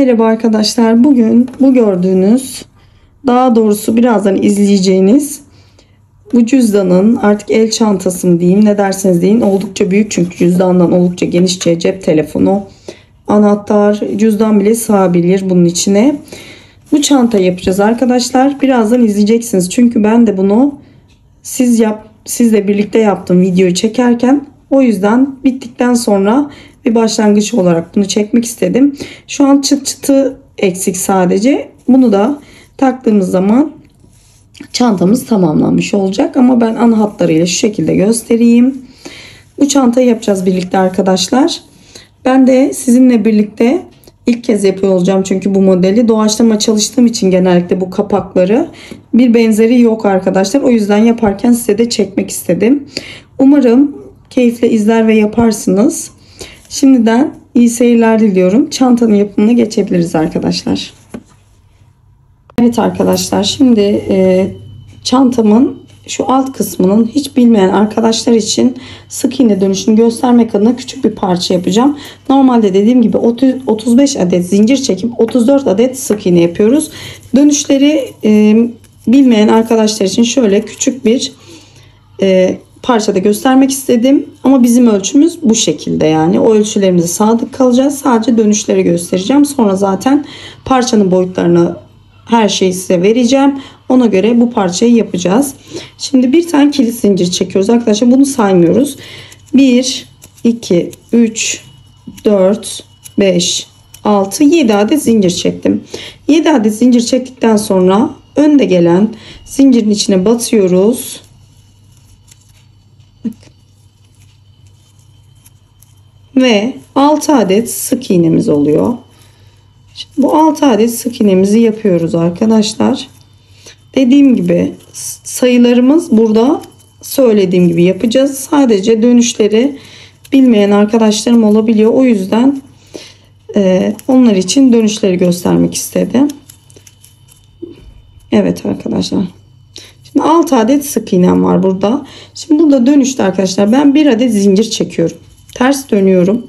Merhaba arkadaşlar. Bugün bu gördüğünüz, daha doğrusu birazdan izleyeceğiniz bu cüzdanın, artık el çantası mı diyeyim, ne derseniz deyin, oldukça büyük çünkü cüzdandan oldukça genişçe, cep telefonu, anahtar, cüzdan bile sığabilir bunun içine. Bu çanta yapacağız arkadaşlar. Birazdan izleyeceksiniz çünkü ben de bunu sizle birlikte yaptım videoyu çekerken. O yüzden bittikten sonra bir başlangıç olarak bunu çekmek istedim. Şu an çıt çıtı eksik sadece. Bunu da taktığımız zaman çantamız tamamlanmış olacak. Ama ben ana hatlarıyla şu şekilde göstereyim. Bu çantayı yapacağız birlikte arkadaşlar. Ben de sizinle birlikte ilk kez yapıyor olacağım çünkü bu modeli. Doğaçlama çalıştığım için genellikle bu kapakları bir benzeri yok arkadaşlar. O yüzden yaparken size de çekmek istedim. Umarım keyifle izler ve yaparsınız. Şimdiden iyi seyirler diliyorum. Çantanın yapımına geçebiliriz arkadaşlar. Evet arkadaşlar, şimdi çantamın şu alt kısmının hiç bilmeyen arkadaşlar için sık iğne dönüşünü göstermek adına küçük bir parça yapacağım. Normalde dediğim gibi 35 adet zincir çekip 34 adet sık iğne yapıyoruz. Dönüşleri bilmeyen arkadaşlar için şöyle küçük bir parçada göstermek istedim. Ama bizim ölçümüz bu şekilde, yani o ölçülerimize sadık kalacağız. Sadece dönüşleri göstereceğim. Sonra zaten parçanın boyutlarını, her şeyi size vereceğim. Ona göre bu parçayı yapacağız. Şimdi bir tane kilit zincir çekiyoruz arkadaşlar. Bunu saymıyoruz. 1, 2, 3, 4, 5, 6, 7 adet zincir çektim. 7 adet zincir çektikten sonra önde gelen zincirin içine batıyoruz. Ve 6 adet sık iğnemiz oluyor. Şimdi bu 6 adet sık iğnemizi yapıyoruz arkadaşlar. Dediğim gibi sayılarımız burada söylediğim gibi yapacağız. Sadece dönüşleri bilmeyen arkadaşlarım olabiliyor. O yüzden onlar için dönüşleri göstermek istedim. Evet arkadaşlar. Şimdi 6 adet sık iğnem var burada. Şimdi burada dönüşte arkadaşlar ben bir adet zincir çekiyorum. Ters dönüyorum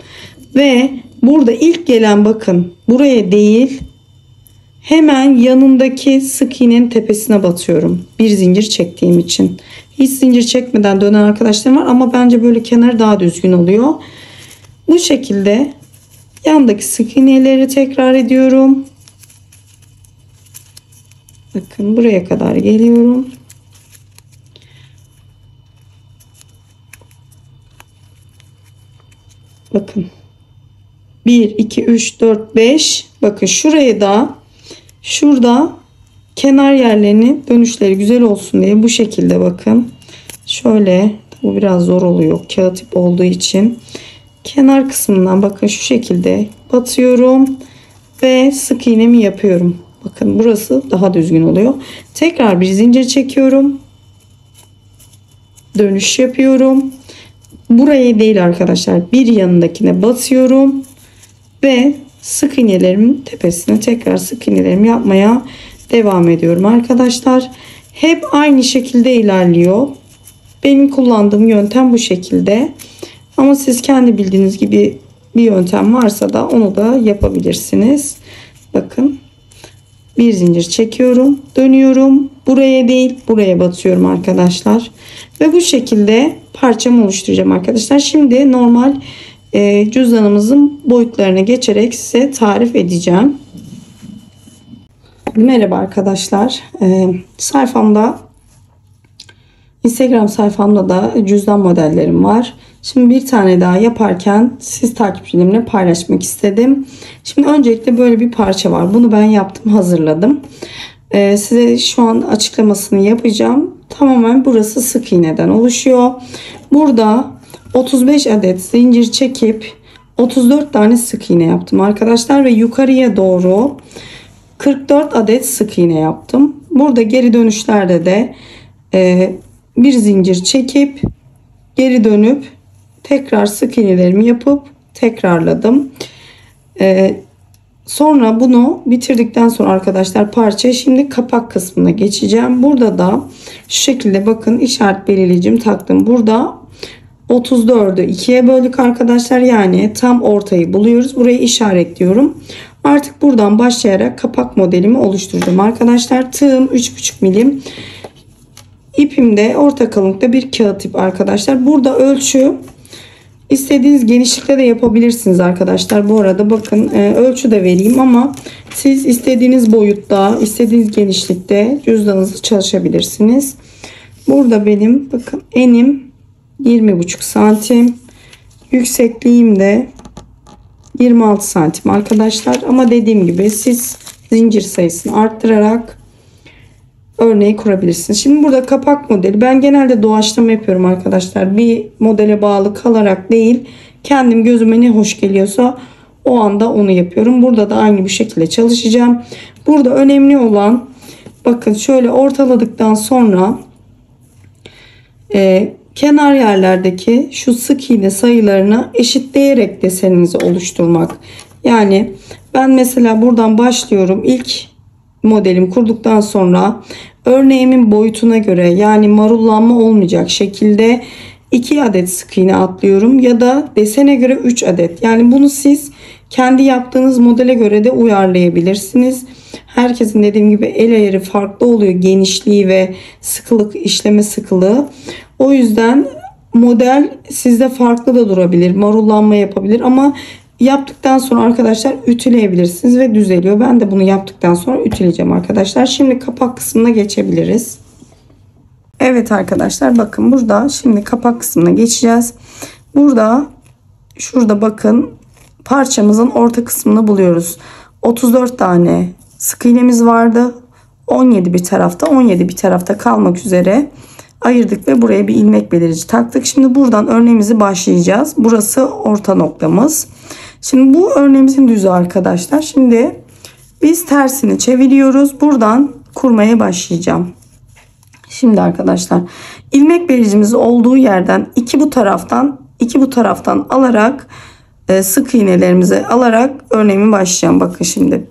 ve burada ilk gelen, bakın buraya değil, hemen yanındaki sık iğnenin tepesine batıyorum. Bir zincir çektiğim için. Hiç zincir çekmeden dönen arkadaşlarım var ama bence böyle kenar daha düzgün oluyor. Bu şekilde yandaki sık iğneleri tekrar ediyorum. Bakın buraya kadar geliyorum. Bakın 1 2 3 4 5, bakın şuraya da, şurada kenar yerlerini, dönüşleri güzel olsun diye bu şekilde, bakın şöyle, bu biraz zor oluyor kağıt ip olduğu için, kenar kısmından bakın şu şekilde batıyorum ve sık iğnemi yapıyorum. Bakın burası daha düzgün oluyor. Tekrar bir zincir çekiyorum, dönüş yapıyorum. Buraya değil arkadaşlar, bir yanındakine batıyorum ve sık iğnelerimin tepesine tekrar sık iğnelerimi yapmaya devam ediyorum arkadaşlar. Hep aynı şekilde ilerliyor. Benim kullandığım yöntem bu şekilde. Ama siz kendi bildiğiniz gibi bir yöntem varsa da onu da yapabilirsiniz. Bakın bir zincir çekiyorum, dönüyorum, buraya değil buraya batıyorum arkadaşlar. Ve bu şekilde parçamı oluşturacağım arkadaşlar. Şimdi normal cüzdanımızın boyutlarına geçerek size tarif edeceğim. Merhaba arkadaşlar. Sayfamda, Instagram sayfamda da cüzdan modellerim var. Şimdi bir tane daha yaparken siz takipçilerimle paylaşmak istedim. Şimdi öncelikle böyle bir parça var. Bunu ben yaptım, hazırladım. Size şu an açıklamasını yapacağım. Tamamen burası sık iğneden oluşuyor. Burada 35 adet zincir çekip 34 tane sık iğne yaptım arkadaşlar ve yukarıya doğru 44 adet sık iğne yaptım. Burada geri dönüşlerde de bir zincir çekip geri dönüp tekrar sık iğnelerimi yapıp tekrarladım. Sonra bunu bitirdikten sonra arkadaşlar parçaya, şimdi kapak kısmına geçeceğim. Burada da şu şekilde bakın işaret belirleyicimi taktım. Burada 34'ü 2'ye böldük arkadaşlar. Yani tam ortayı buluyoruz. Burayı işaretliyorum. Artık buradan başlayarak kapak modelimi oluşturacağım arkadaşlar. Tığım 3,5 milim. İpim de orta kalınlıkta bir kağıt ip arkadaşlar. Burada ölçü istediğiniz genişlikte de yapabilirsiniz arkadaşlar. Bu arada bakın ölçü de vereyim ama siz istediğiniz boyutta, istediğiniz genişlikte cüzdanınızı çalışabilirsiniz. Burada benim bakın enim 20,5 santim. Yüksekliğim de 26 santim arkadaşlar. Ama dediğim gibi siz zincir sayısını arttırarak örneği kurabilirsiniz. Şimdi burada kapak modeli. Ben genelde doğaçlama yapıyorum arkadaşlar. Bir modele bağlı kalarak değil. Kendim gözüme ne hoş geliyorsa o anda onu yapıyorum. Burada da aynı bu şekilde çalışacağım. Burada önemli olan bakın şöyle ortaladıktan sonra kenar yerlerdeki şu sık iğne sayılarını eşitleyerek deseninizi oluşturmak. Yani ben mesela buradan başlıyorum. İlk modelimi kurduktan sonra örneğimin boyutuna göre yani marullanma olmayacak şekilde 2 adet sık iğne atlıyorum ya da desene göre 3 adet. Yani bunu siz kendi yaptığınız modele göre de uyarlayabilirsiniz. Herkesin dediğim gibi el ayarı farklı oluyor, genişliği ve sıkılık, işleme sıkılığı. O yüzden model sizde farklı da durabilir, marullanma yapabilir ama yaptıktan sonra arkadaşlar ütüleyebilirsiniz ve düzeliyor. Ben de bunu yaptıktan sonra ütüleyeceğim arkadaşlar. Şimdi kapak kısmına geçebiliriz. Evet arkadaşlar bakın burada şimdi kapak kısmına geçeceğiz. Şurada bakın parçamızın orta kısmını buluyoruz. 34 tane sık iğnemiz vardı. 17 bir tarafta 17 bir tarafta kalmak üzere ayırdık ve buraya bir ilmek belirici taktık. Şimdi buradan örneğimizi başlayacağız. Burası orta noktamız. Şimdi bu örneğimizin düzü arkadaşlar. Şimdi biz tersini çeviriyoruz. Buradan kurmaya başlayacağım. Şimdi arkadaşlar ilmek beliricimiz olduğu yerden iki bu taraftan alarak sık iğnelerimizi alarak örneğimi başlayacağım. Bakın şimdi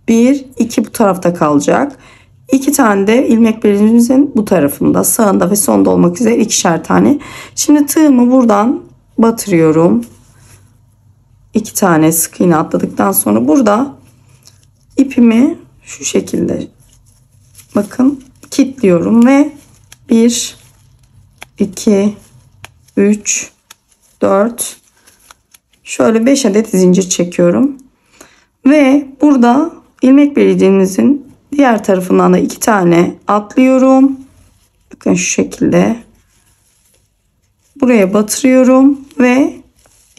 1 2 bu tarafta kalacak. 2 tane de ilmek beliricimizin bu tarafında, sağında ve sonda olmak üzere ikişer tane. Şimdi tığımı buradan batırıyorum. 2 tane sık iğne atladıktan sonra burada ipimi şu şekilde bakın kilitliyorum ve 1 2 3 4 şöyle 5 adet zincir çekiyorum ve burada ilmek belircimizin diğer tarafından da 2 tane atlıyorum. Bakın şu şekilde buraya batırıyorum ve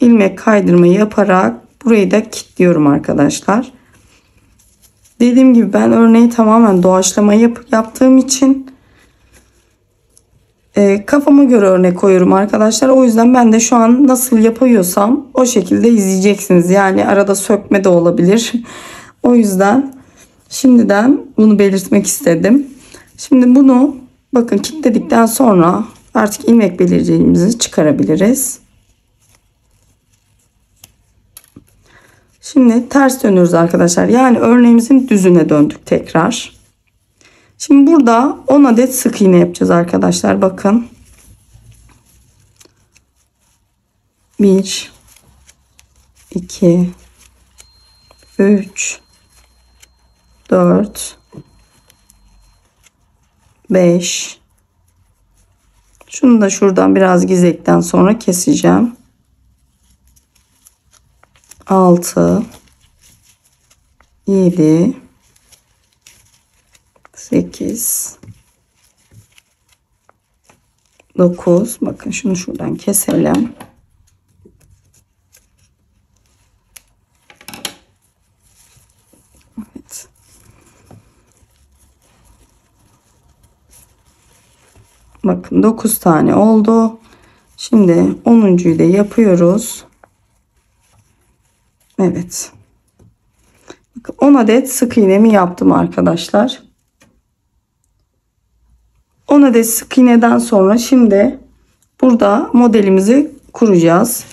ilmek kaydırma yaparak burayı da kilitliyorum arkadaşlar. Dediğim gibi ben örneği tamamen doğaçlama yaptığım için kafama göre örnek koyuyorum arkadaşlar. O yüzden ben de şu an nasıl yapıyorsam o şekilde izleyeceksiniz. Yani arada sökme de olabilir. O yüzden şimdiden bunu belirtmek istedim. Şimdi bunu bakın kilitledikten sonra artık ilmek belirleyicimizi çıkarabiliriz. Şimdi ters dönüyoruz arkadaşlar. Yani örneğimizin düzüne döndük tekrar. Şimdi burada 10 adet sık iğne yapacağız arkadaşlar. Bakın. 1 2 3 4 5 şunu da şuradan biraz gizledikten sonra keseceğim. 6 7 8 9 bakın şunu şuradan keselim. Evet. Bakın 9 tane oldu. Şimdi 10'uncuyu da yapıyoruz. Evet. 10 adet sık iğnemi yaptım arkadaşlar. 10 adet sık iğneden sonra şimdi burada modelimizi kuracağız.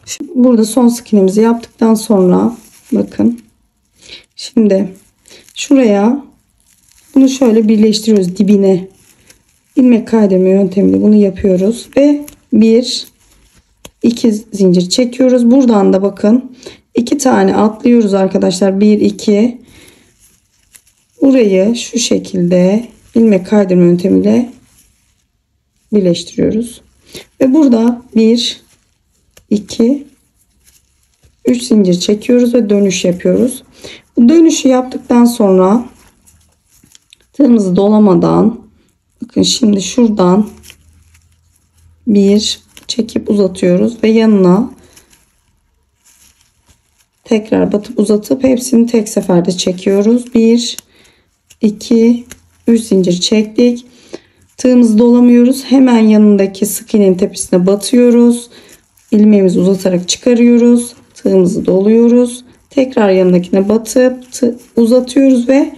Şimdi burada son sık iğnemizi yaptıktan sonra bakın. Şimdi şuraya bunu şöyle birleştiriyoruz dibine. İlmek kaydırma yöntemiyle bunu yapıyoruz ve 1 2 zincir çekiyoruz. Buradan da bakın 2 tane atlıyoruz arkadaşlar. 1 2. Burayı şu şekilde ilmek kaydırma yöntemiyle birleştiriyoruz. Ve burada 1 2 3 zincir çekiyoruz ve dönüş yapıyoruz. Bu dönüşü yaptıktan sonra tığımızı dolamadan, bakın şimdi şuradan bir çekip uzatıyoruz ve yanına tekrar batıp uzatıp hepsini tek seferde çekiyoruz. 1 2 3 zincir çektik. Tığımızı dolamıyoruz. Hemen yanındaki sık iğnenin tepesine batıyoruz. İlmeğimizi uzatarak çıkarıyoruz. Tığımızı doluyoruz. Tekrar yanındakine batıp uzatıyoruz ve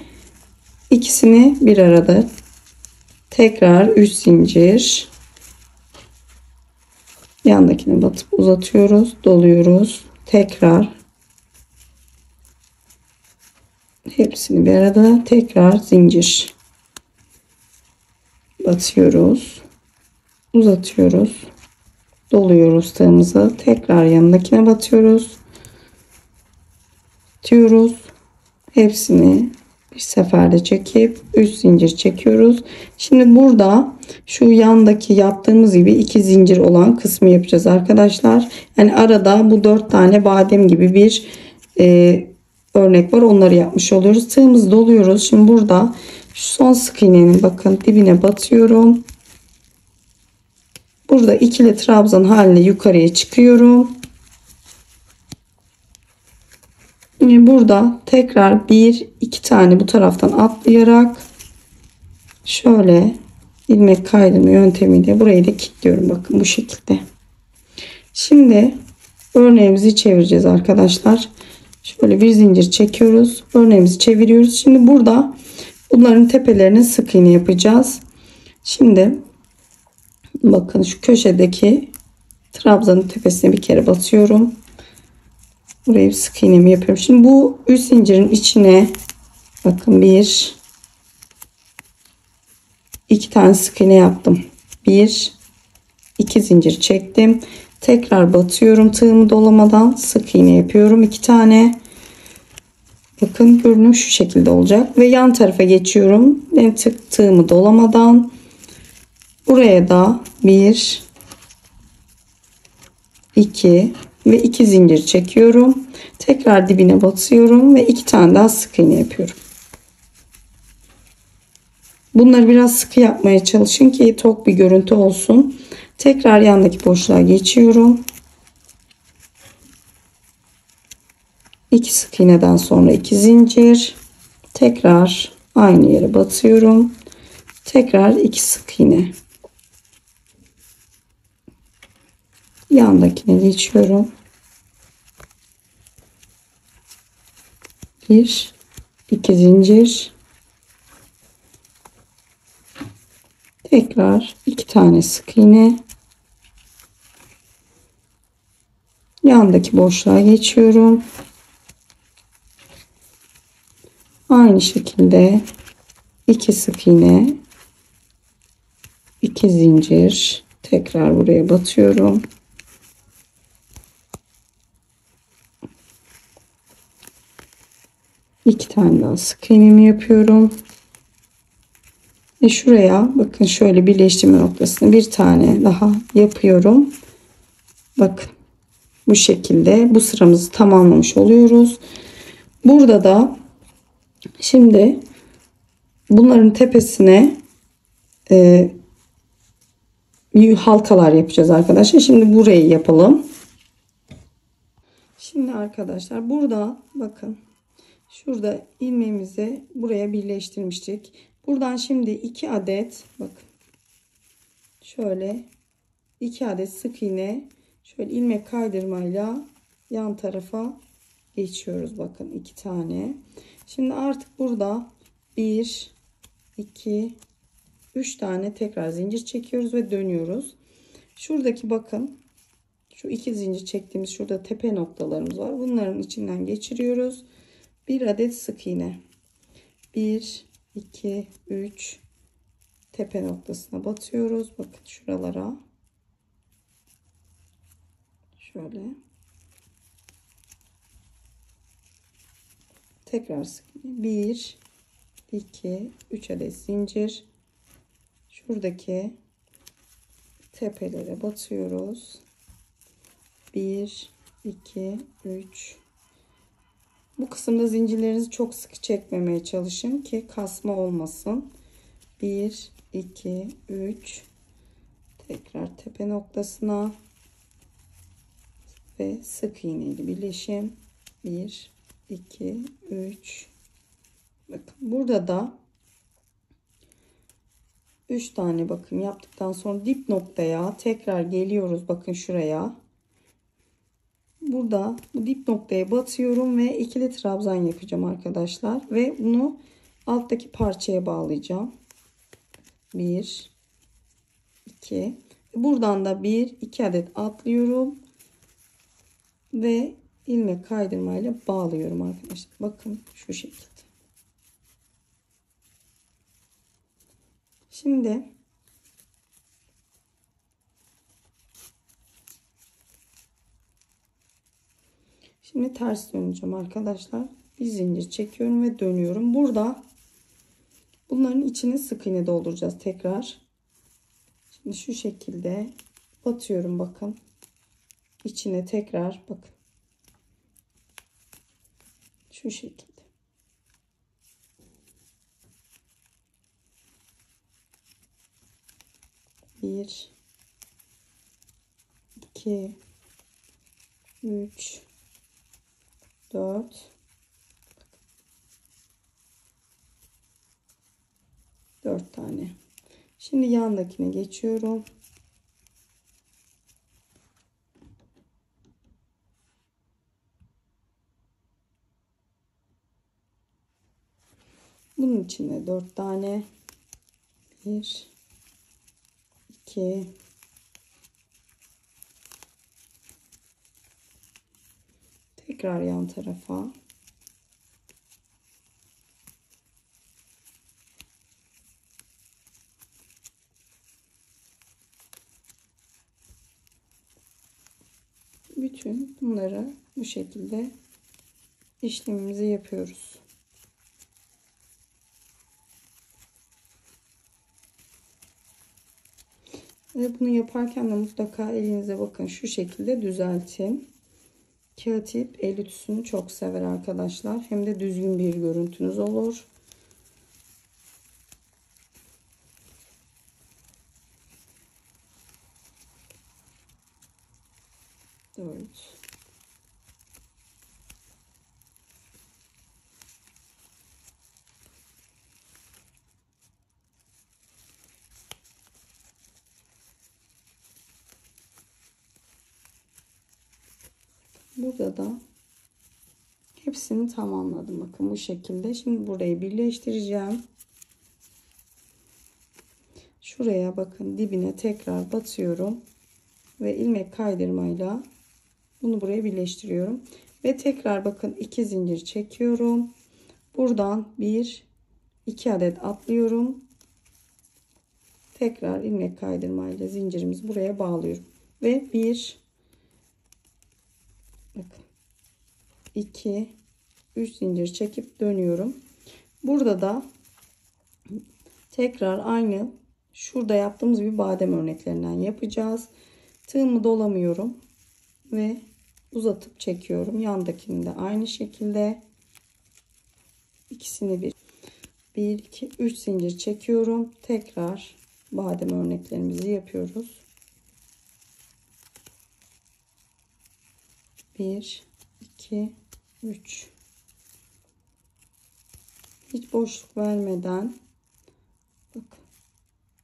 ikisini bir arada tekrar 3 zincir, yandakine batıp uzatıyoruz, doluyoruz. Tekrar hepsini bir arada tekrar zincir batıyoruz, uzatıyoruz, doluyoruz tığımızı. Tekrar yanındakine batıyoruz, diyoruz. Hepsini bir seferde çekip 3 zincir çekiyoruz. Şimdi burada şu yandaki yaptığımız gibi 2 zincir olan kısmı yapacağız arkadaşlar. Yani arada bu 4 tane badem gibi bir örnek var. Onları yapmış oluyoruz. Tığımızı doluyoruz. Şimdi burada şu son sık iğnenin bakın dibine batıyorum. Burada ikili trabzan haline yukarıya çıkıyorum. Burada tekrar 1 2 tane bu taraftan atlayarak şöyle ilmek kaydırma yöntemiyle burayı da kilitliyorum, bakın bu şekilde. Şimdi örneğimizi çevireceğiz arkadaşlar. Şöyle bir zincir çekiyoruz, örneğimizi çeviriyoruz. Şimdi burada bunların tepelerine sık iğne yapacağız. Şimdi bakın şu köşedeki trabzanın tepesine bir kere batıyorum. Buraya bir sık iğnemi yapıyorum. Şimdi bu 3 zincirin içine bakın 1 2 tane sık iğne yaptım. 1 2 zincir çektim. Tekrar batıyorum tığımı dolamadan, sık iğne yapıyorum 2 tane. Bakın görünüm şu şekilde olacak ve yan tarafa geçiyorum. Ben tığımı dolamadan buraya da 1 2 ve 2 zincir çekiyorum. Tekrar dibine batıyorum ve 2 tane daha sık iğne yapıyorum. Bunları biraz sıkı yapmaya çalışın ki tok bir görüntü olsun. Tekrar yandaki boşluğa geçiyorum. 2 sık iğneden sonra 2 zincir. Tekrar aynı yere batıyorum. Tekrar 2 sık iğne. Yandakine geçiyorum. 1 2 zincir. Tekrar 2 tane sık iğne. Yandaki boşluğa geçiyorum. Aynı şekilde 2 sık iğne, 2 zincir, tekrar buraya batıyorum. İki tane daha sık iğnemi yapıyorum. Ve şuraya bakın şöyle birleştirme noktasına bir tane daha yapıyorum. Bakın bu şekilde bu sıramızı tamamlamış oluyoruz. Burada da şimdi bunların tepesine halkalar yapacağız arkadaşlar. Şimdi burayı yapalım. Şimdi arkadaşlar burada bakın şurada ilmeğimizi buraya birleştirmiştik. Buradan şimdi 2 adet bakın şöyle 2 adet sık iğne şöyle ilmek kaydırmayla yan tarafa geçiyoruz. Bakın 2 tane. Şimdi artık burada 1 2 3 tane tekrar zincir çekiyoruz ve dönüyoruz. Şuradaki bakın şu 2 zincir çektiğimiz şurada tepe noktalarımız var. Bunların içinden geçiriyoruz. 1 adet sık iğne. 1 2 3 tepe noktasına batıyoruz. Bakın şuralara. Şöyle. Tekrar sık iğne. 1 2 3 adet zincir. Şuradaki tepelere batıyoruz. 1 2 3. Bu kısımda zincirlerinizi çok sık çekmemeye çalışın ki kasma olmasın. 1 2 3. Tekrar tepe noktasına ve sık iğneli birleşim. 1 2 3. Bakın burada da 3 tane bakın yaptıktan sonra dip noktaya tekrar geliyoruz. Bakın şuraya. Burada bu dip noktaya batıyorum ve ikili trabzan yapacağım arkadaşlar ve bunu alttaki parçaya bağlayacağım. 1 2. Buradan da 1 2 adet atlıyorum ve ilmek kaydırmayla bağlıyorum arkadaşlar. Bakın şu şekilde. Şimdi ters döneceğim arkadaşlar. Bir zincir çekiyorum ve dönüyorum. Burada bunların içini sık iğne dolduracağız tekrar. Şimdi şu şekilde batıyorum bakın. İçine tekrar bakın. Şu şekilde. Bir, iki, üç, 4 tane. Şimdi yandakine geçiyorum. Bunun içine 4 tane. 1 2 tekrar yan tarafa. Bütün bunları bu şekilde işlemimizi yapıyoruz. Ve bunu yaparken de mutlaka elinize bakın şu şekilde düzeltin. Kağıt ip el ütüsünü çok sever arkadaşlar. Hem de düzgün bir görüntünüz olur. Dört. Burada da hepsini tamamladım. Bakın bu şekilde. Şimdi burayı birleştireceğim. Şuraya bakın dibine tekrar batıyorum. Ve ilmek kaydırmayla bunu buraya birleştiriyorum. Ve tekrar bakın 2 zincir çekiyorum. Buradan 1 2 adet atlıyorum. Tekrar ilmek kaydırmayla zincirimizi buraya bağlıyorum. Ve 1 bakın 2 3 zincir çekip dönüyorum. Burada da tekrar aynı şurada yaptığımız bir badem örneklerinden yapacağız. Tığımı dolamıyorum ve uzatıp çekiyorum. Yandakini de aynı şekilde ikisini 1 2 3 zincir çekiyorum. Tekrar badem örneklerimizi yapıyoruz. 1 2 3. Hiç boşluk vermeden bakın.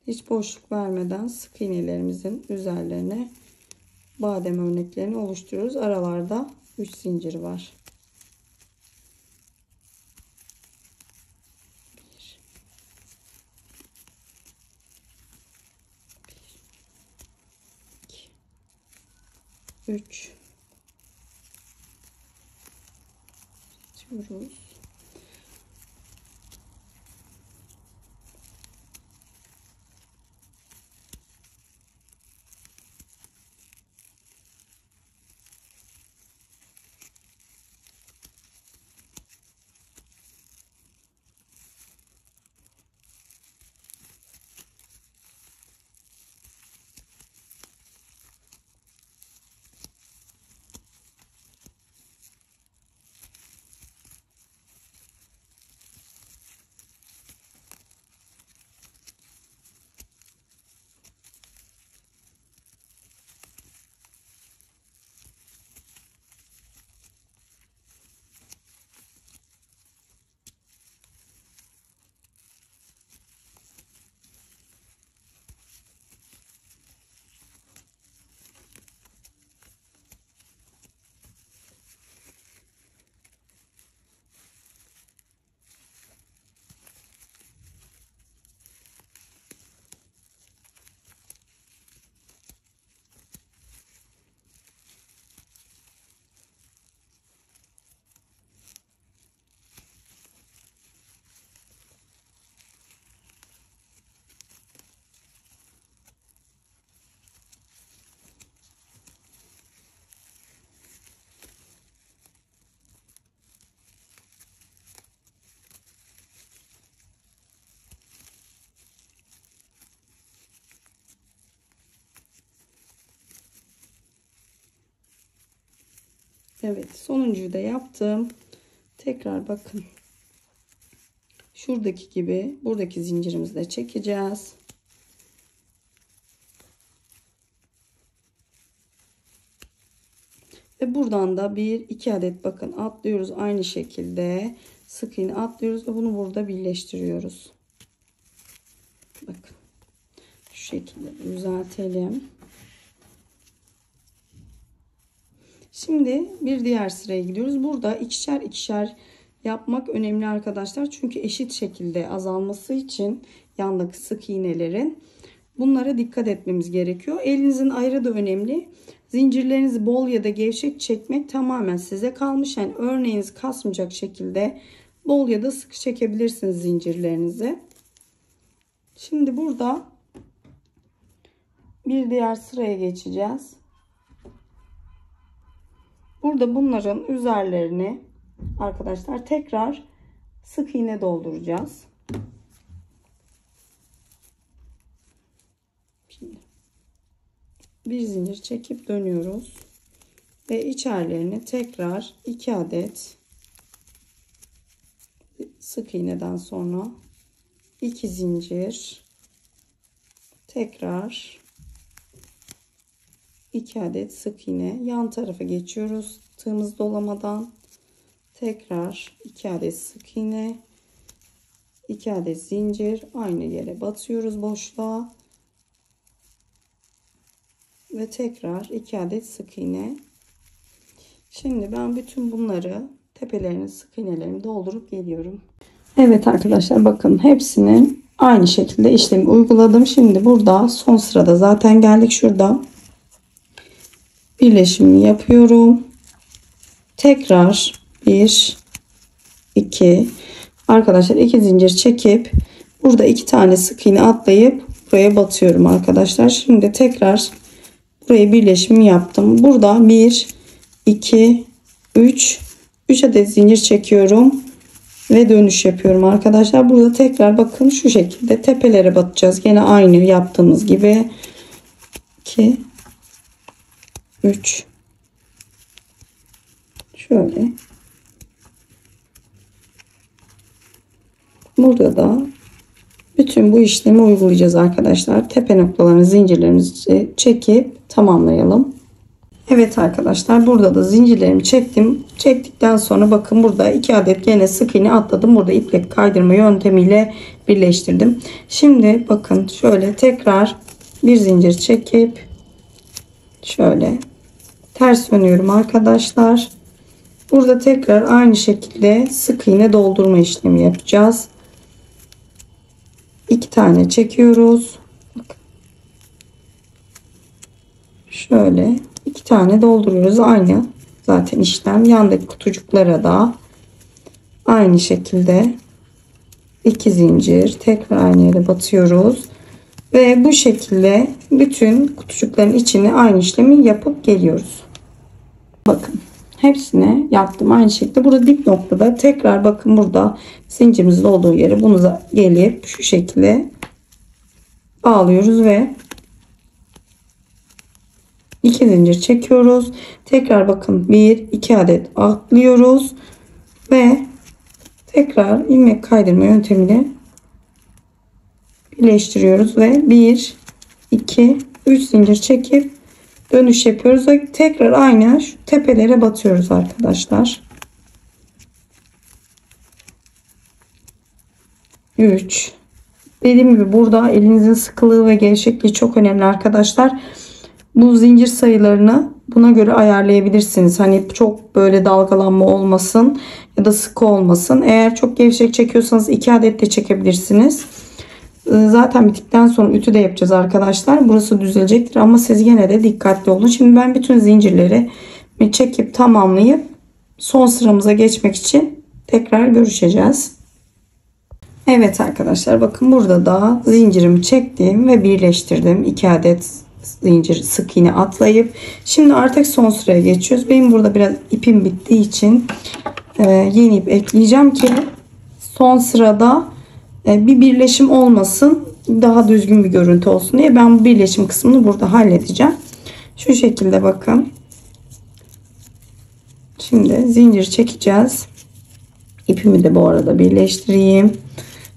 Hiç boşluk vermeden sık iğnelerimizin üzerlerine badem örneklerini oluşturuyoruz. Aralarda 3 zincir var. 1 2 3 diyoruz. Evet, sonuncuyu da yaptım. Tekrar bakın. Şuradaki gibi buradaki zincirimizi de çekeceğiz. Ve buradan da 1-2 adet bakın atlıyoruz aynı şekilde. Sık iğne atlıyoruz ve bunu burada birleştiriyoruz. Bakın. Şu şekilde düzeltelim. Şimdi bir diğer sıraya gidiyoruz. Burada ikişer ikişer yapmak önemli arkadaşlar. Çünkü eşit şekilde azalması için yandaki sık iğnelerin bunlara dikkat etmemiz gerekiyor. Elinizin ayrı da önemli. Zincirlerinizi bol ya da gevşek çekmek tamamen size kalmış. Yani örneğinizi kasmayacak şekilde bol ya da sık çekebilirsiniz zincirlerinizi. Şimdi burada bir diğer sıraya geçeceğiz. Burada bunların üzerlerini arkadaşlar tekrar sık iğne dolduracağız. Şimdi bir zincir çekip dönüyoruz ve içerlerini tekrar 2 adet sık iğneden sonra 2 zincir, tekrar 2 adet sık iğne, yan tarafa geçiyoruz tığımız dolamadan, tekrar 2 adet sık iğne, 2 adet zincir, aynı yere batıyoruz boşluğa ve tekrar 2 adet sık iğne. Şimdi ben bütün bunları tepelerini sık iğnelerimi doldurup geliyorum. Evet arkadaşlar, bakın hepsinin aynı şekilde işlemi uyguladım. Şimdi burada son sırada zaten geldik, şurada birleşimi yapıyorum. Tekrar 1 2 arkadaşlar 2 zincir çekip burada 2 tane sık iğne atlayıp buraya batıyorum arkadaşlar. Şimdi tekrar buraya birleşimi yaptım. Burada 1 2 3 adet zincir çekiyorum ve dönüş yapıyorum arkadaşlar. Burada tekrar bakın şu şekilde tepelere batacağız. Gene aynı yaptığımız gibi 2 3 şöyle, burada da bütün bu işlemi uygulayacağız arkadaşlar. Tepe noktalarını zincirlerimizi çekip tamamlayalım. Evet arkadaşlar, burada da zincirlerimi çektim. Çektikten sonra bakın burada 2 adet gene sık iğne atladım. Burada iplik kaydırma yöntemiyle birleştirdim. Şimdi bakın şöyle tekrar bir zincir çekip şöyle ters dönüyorum arkadaşlar. Burada tekrar aynı şekilde sık iğne doldurma işlemi yapacağız. 2 tane çekiyoruz. Bakın. Şöyle 2 tane dolduruyoruz. Aynı zaten işlem. Yandaki kutucuklara da aynı şekilde 2 zincir tekrar aynı yere batıyoruz. Ve bu şekilde bütün kutucukların içine aynı işlemi yapıp geliyoruz. Bakın hepsini yaptım aynı şekilde. Burada dip noktada tekrar bakın burada zincirimizin olduğu yere bunu gelip şu şekilde bağlıyoruz ve 2 zincir çekiyoruz. Tekrar bakın 1-2 adet atlıyoruz ve tekrar ilmek kaydırma yöntemiyle birleştiriyoruz ve 1 2 3 zincir çekip dönüş yapıyoruz ve tekrar aynı şu tepelere batıyoruz arkadaşlar. 3 dediğim gibi burada elinizin sıkılığı ve gevşekliği çok önemli arkadaşlar. Bu zincir sayılarını buna göre ayarlayabilirsiniz. Hani çok böyle dalgalanma olmasın ya da sıkı olmasın. Eğer çok gevşek çekiyorsanız 2 adet de çekebilirsiniz. Zaten bittikten sonra ütü de yapacağız arkadaşlar. Burası düzelecektir ama siz yine de dikkatli olun. Şimdi ben bütün zincirleri çekip tamamlayıp son sıramıza geçmek için tekrar görüşeceğiz. Evet arkadaşlar, bakın burada da zincirimi çektim ve birleştirdim. 2 adet zincir sık iğne atlayıp şimdi artık son sıraya geçiyoruz. Benim burada biraz ipim bittiği için yeni ip ekleyeceğim ki son sırada bir birleşim olmasın, daha düzgün bir görüntü olsun diye ben bu birleşim kısmını burada halledeceğim. Şu şekilde bakın Şimdi zincir çekeceğiz. İpimi de bu arada birleştireyim.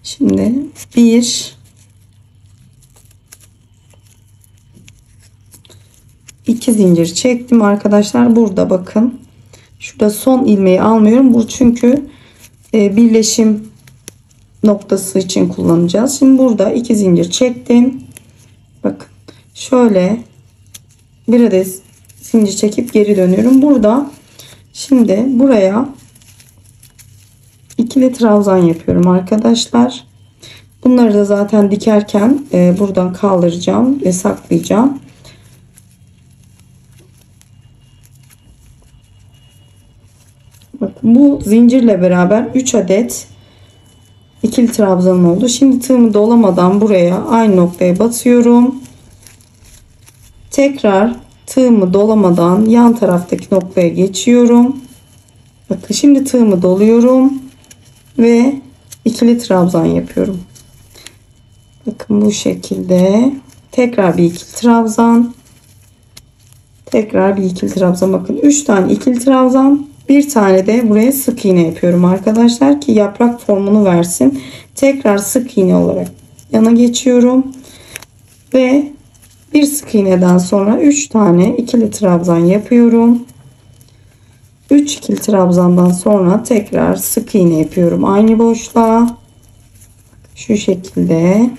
Şimdi 1 2 zincir çektim arkadaşlar. Burada bakın. Şurada son ilmeği almıyorum. Bu çünkü birleşim noktası için kullanacağız. Şimdi burada 2 zincir çektim. Bakın şöyle bir adet zincir çekip geri dönüyorum. Burada şimdi buraya ikili trabzan yapıyorum arkadaşlar. Bunları da zaten dikerken buradan kaldıracağım ve saklayacağım. Bakın bu zincirle beraber 3 adet ikili trabzanım oldu. Şimdi tığımı dolamadan buraya aynı noktaya batıyorum. Tekrar tığımı dolamadan yan taraftaki noktaya geçiyorum. Bakın şimdi tığımı doluyorum ve ikili trabzan yapıyorum. Bakın bu şekilde. Tekrar bir ikili trabzan. Tekrar bir ikili trabzan. Bakın 3 tane ikili trabzan. Bir tane de buraya sık iğne yapıyorum arkadaşlar ki yaprak formunu versin. Tekrar sık iğne olarak yana geçiyorum. Ve bir sık iğneden sonra 3 tane ikili trabzan yapıyorum. 3 ikili trabzandan sonra tekrar sık iğne yapıyorum aynı boşluğa. Şu şekilde.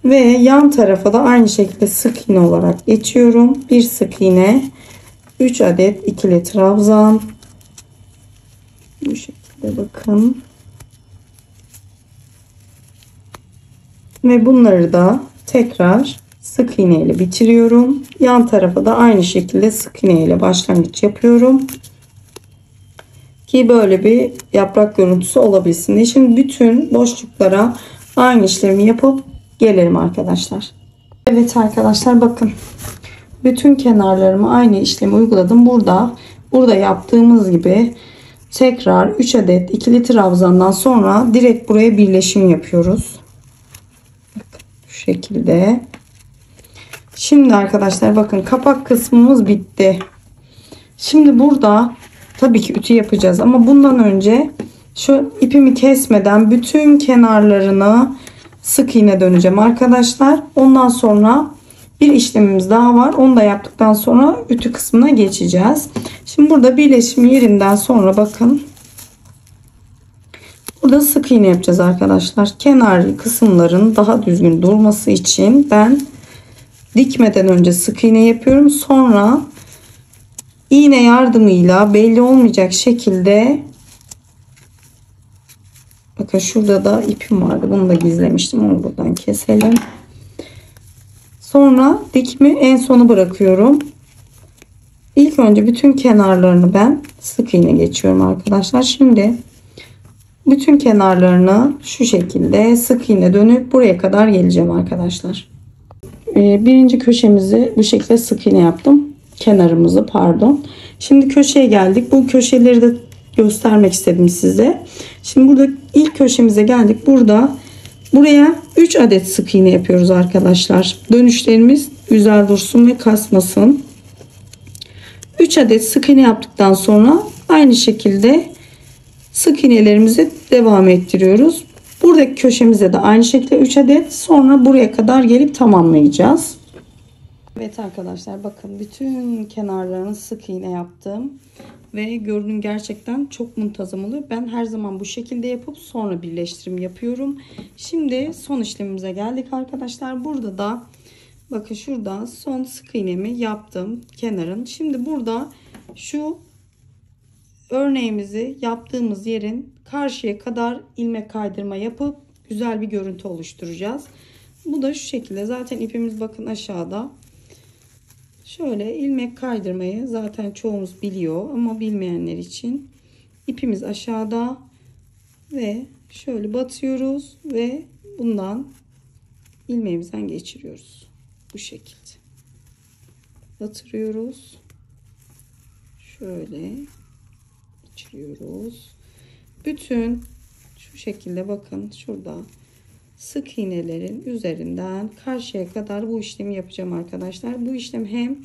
Ve yan tarafa da aynı şekilde sık iğne olarak geçiyorum. Bir sık iğne, 3 adet ikili trabzan. Bu şekilde bakın. Ve bunları da tekrar sık iğne ile bitiriyorum. Yan tarafa da aynı şekilde sık iğne ile başlangıç yapıyorum. Ki böyle bir yaprak görüntüsü olabilsin diye. Şimdi bütün boşluklara aynı işlemi yapıp gelelim arkadaşlar. Evet arkadaşlar bakın. Bütün kenarlarıma aynı işlemi uyguladım. Burada yaptığımız gibi tekrar 3 adet ikili trabzandan sonra direkt buraya birleşim yapıyoruz. Bakın, şu şekilde. Şimdi arkadaşlar bakın kapak kısmımız bitti. Şimdi burada tabii ki ütü yapacağız ama bundan önce şu ipimi kesmeden bütün kenarlarını sık iğne döneceğim arkadaşlar. Ondan sonra bir işlemimiz daha var. Onu da yaptıktan sonra ütü kısmına geçeceğiz. Şimdi burada birleşim yerinden sonra bakın. Burada sık iğne yapacağız arkadaşlar. Kenar kısımların daha düzgün durması için ben dikmeden önce sık iğne yapıyorum. Sonra iğne yardımıyla belli olmayacak şekilde bakın şurada da ipim vardı. Bunu da gizlemiştim. Onu buradan keselim. Sonra dikimi en sona bırakıyorum. İlk önce bütün kenarlarını ben sık iğne geçiyorum arkadaşlar. Şimdi bütün kenarlarını şu şekilde sık iğne dönüp buraya kadar geleceğim arkadaşlar. Birinci köşemizi bu şekilde sık iğne yaptım. Kenarımızı pardon. Şimdi köşeye geldik. Bu köşeleri de göstermek istedim size. Şimdi burada ilk köşemize geldik. Buraya 3 adet sık iğne yapıyoruz arkadaşlar. Dönüşlerimiz güzel dursun ve kasmasın. 3 adet sık iğne yaptıktan sonra aynı şekilde sık iğnelerimizi devam ettiriyoruz. Buradaki köşemize de aynı şekilde 3 adet, sonra buraya kadar gelip tamamlayacağız. Evet arkadaşlar bakın bütün kenarlarını sık iğne yaptım. Ve görünüm gerçekten çok muntazam oluyor. Ben her zaman bu şekilde yapıp sonra birleştirim yapıyorum. Şimdi son işlemimize geldik arkadaşlar. Burada da bakın şurada son sık iğnemi yaptım kenarın. Şimdi burada şu örneğimizi yaptığımız yerin karşıya kadar ilmek kaydırma yapıp güzel bir görüntü oluşturacağız. Bu da şu şekilde. Zaten ipimiz bakın aşağıda. Şöyle ilmek kaydırmayı zaten çoğumuz biliyor ama bilmeyenler için ipimiz aşağıda ve şöyle batıyoruz ve bundan ilmeğimizden geçiriyoruz. Bu şekilde batırıyoruz. Şöyle geçiriyoruz. Bütün şu şekilde bakın şurada sık iğnelerin üzerinden karşıya kadar bu işlemi yapacağım arkadaşlar. Bu işlem hem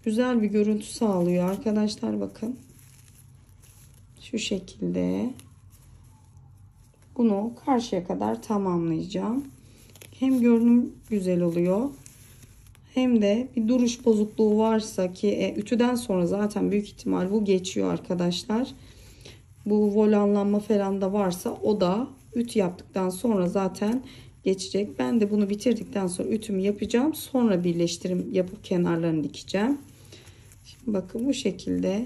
güzel bir görüntü sağlıyor arkadaşlar, bakın. Şu şekilde. Bunu karşıya kadar tamamlayacağım. Hem görünüm güzel oluyor, hem de bir duruş bozukluğu varsa ki ütüden sonra zaten büyük ihtimal bu geçiyor arkadaşlar. Bu volanlanma falan da varsa o da ütü yaptıktan sonra zaten geçecek. Ben de bunu bitirdikten sonra ütümü yapacağım. Sonra birleştirim yapıp kenarlarını dikeceğim. Şimdi bakın bu şekilde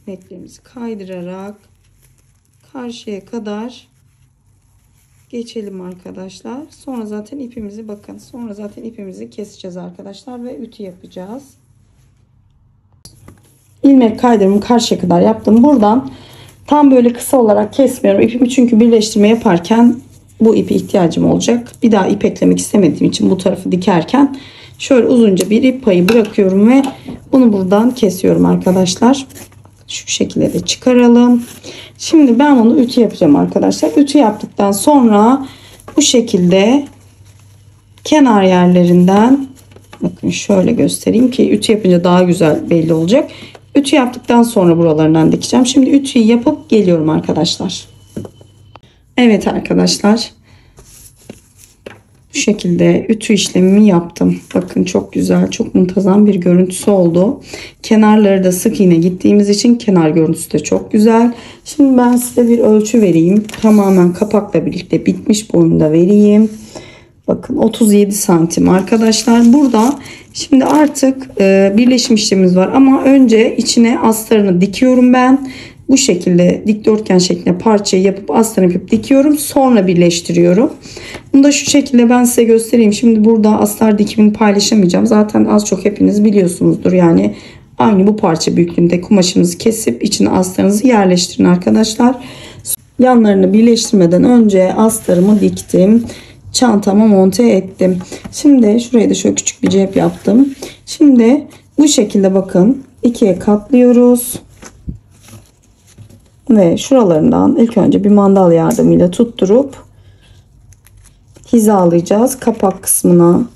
ilmeklerimizi kaydırarak karşıya kadar geçelim arkadaşlar. Sonra zaten ipimizi, bakın, sonra zaten ipimizi keseceğiz arkadaşlar ve ütü yapacağız. İlmek kaydırımı karşıya kadar yaptım. Buradan tam böyle kısa olarak kesmiyorum ipimi, çünkü birleştirme yaparken bu ipi ihtiyacım olacak. Bir daha ip eklemek istemediğim için bu tarafı dikerken şöyle uzunca bir ip payı bırakıyorum ve bunu buradan kesiyorum arkadaşlar. Şu şekilde de çıkaralım. Şimdi ben bunu ütü yapacağım arkadaşlar. Ütü yaptıktan sonra bu şekilde kenar yerlerinden, bakın şöyle göstereyim ki ütü yapınca daha güzel belli olacak. Ütü yaptıktan sonra buralarından dikeceğim. Şimdi ütüyü yapıp geliyorum arkadaşlar. Evet arkadaşlar, bu şekilde ütü işlemimi yaptım. Bakın çok güzel, çok muntazam bir görüntüsü oldu. Kenarları da sık iğne gittiğimiz için kenar görüntüsü de çok güzel. Şimdi ben size bir ölçü vereyim. Tamamen kapakla birlikte bitmiş boyunda vereyim. Bakın 37 santim arkadaşlar. Burada şimdi artık birleşim işlemimiz var ama önce içine astarını dikiyorum ben. Bu şekilde dikdörtgen şeklinde parçayı yapıp astarını yapıp dikiyorum. Sonra birleştiriyorum. Bunu da şu şekilde ben size göstereyim. Şimdi burada astar dikimini paylaşamayacağım. Zaten az çok hepiniz biliyorsunuzdur. Yani aynı bu parça büyüklüğünde kumaşınızı kesip içine astarınızı yerleştirin arkadaşlar. Yanlarını birleştirmeden önce astarımı diktim. Çantama monte ettim. Şimdi şuraya da şöyle küçük bir cep yaptım. Şimdi bu şekilde bakın ikiye katlıyoruz. Ve şuralarından ilk önce bir mandal yardımıyla tutturup hizalayacağız. Kapak kısmına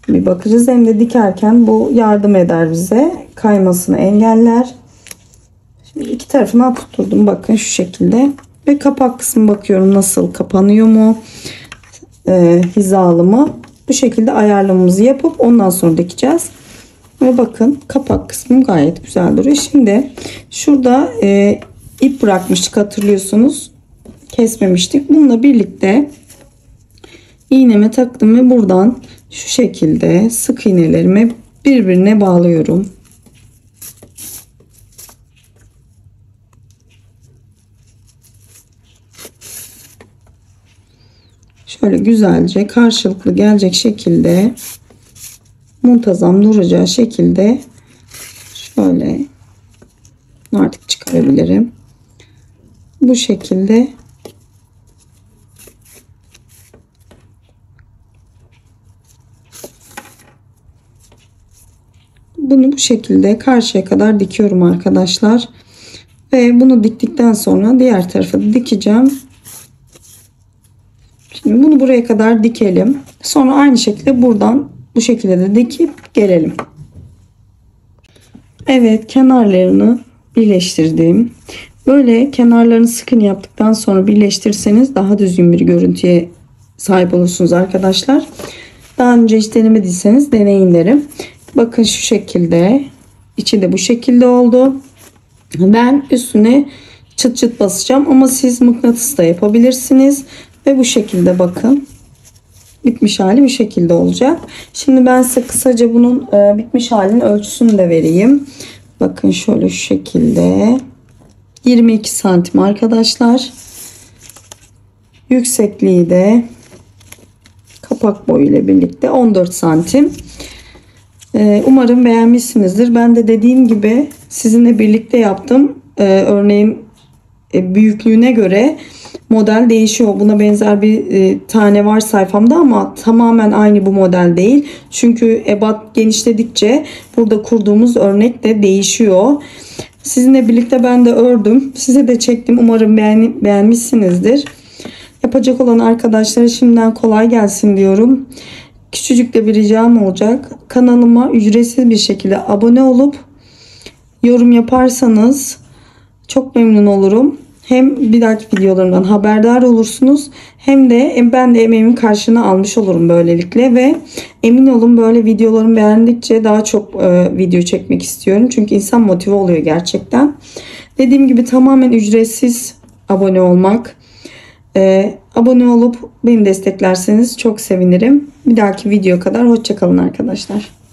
bir bakacağız. Hem de dikerken bu yardım eder bize. Kaymasını engeller. Şimdi iki tarafından tutturdum. Bakın şu şekilde. Ve kapak kısmı bakıyorum nasıl kapanıyor mu? Hizalı mı? Bu şekilde ayarlamamızı yapıp ondan sonra dikeceğiz. Ve bakın kapak kısmı gayet güzel duruyor. Şimdi şurada ip bırakmıştık, hatırlıyorsunuz. Kesmemiştik. Bununla birlikte iğneme taktım ve buradan şu şekilde sık iğnelerimi birbirine bağlıyorum. Şöyle güzelce karşılıklı gelecek şekilde, muntazam duracağı şekilde şöyle artık çıkarabilirim. Bu şekilde bunu bu şekilde karşıya kadar dikiyorum arkadaşlar. Ve bunu diktikten sonra diğer tarafa dikeceğim. Şimdi bunu buraya kadar dikelim. Sonra aynı şekilde buradan bu şekilde de dikip gelelim. Evet, kenarlarını birleştirdim. Böyle kenarlarını sık iğne yaptıktan sonra birleştirirseniz daha düzgün bir görüntüye sahip olursunuz arkadaşlar. Daha önce hiç denemediyseniz deneyin derim. Bakın şu şekilde. İçi de bu şekilde oldu. Ben üstüne çıt çıt basacağım ama siz mıknatıs da yapabilirsiniz. Ve bu şekilde bakın. Bitmiş hali bu şekilde olacak. Şimdi ben size kısaca bunun bitmiş halinin ölçüsünü de vereyim. Bakın şöyle şu şekilde. 22 santim arkadaşlar. Yüksekliği de kapak boyu ile birlikte 14 santim. Umarım beğenmişsinizdir. Ben de dediğim gibi sizinle birlikte yaptım. Örneğin büyüklüğüne göre model değişiyor. Buna benzer bir tane var sayfamda ama tamamen aynı bu model değil. Çünkü ebat genişledikçe burada kurduğumuz örnek de değişiyor. Sizinle birlikte ben de ördüm. Size de çektim. Umarım beğenmişsinizdir. Yapacak olan arkadaşlara şimdiden kolay gelsin diyorum. Küçücük de bir ricam olacak. Kanalıma ücretsiz bir şekilde abone olup yorum yaparsanız çok memnun olurum. Hem bir dahaki videolarımdan haberdar olursunuz, hem de ben de emeğimin karşılığını almış olurum böylelikle. Ve emin olun, böyle videolarımı beğendikçe daha çok video çekmek istiyorum. Çünkü insan motive oluyor gerçekten. Dediğim gibi tamamen ücretsiz abone olmak. Abone olup beni desteklerseniz çok sevinirim. Bir dahaki video kadar hoşça kalın arkadaşlar.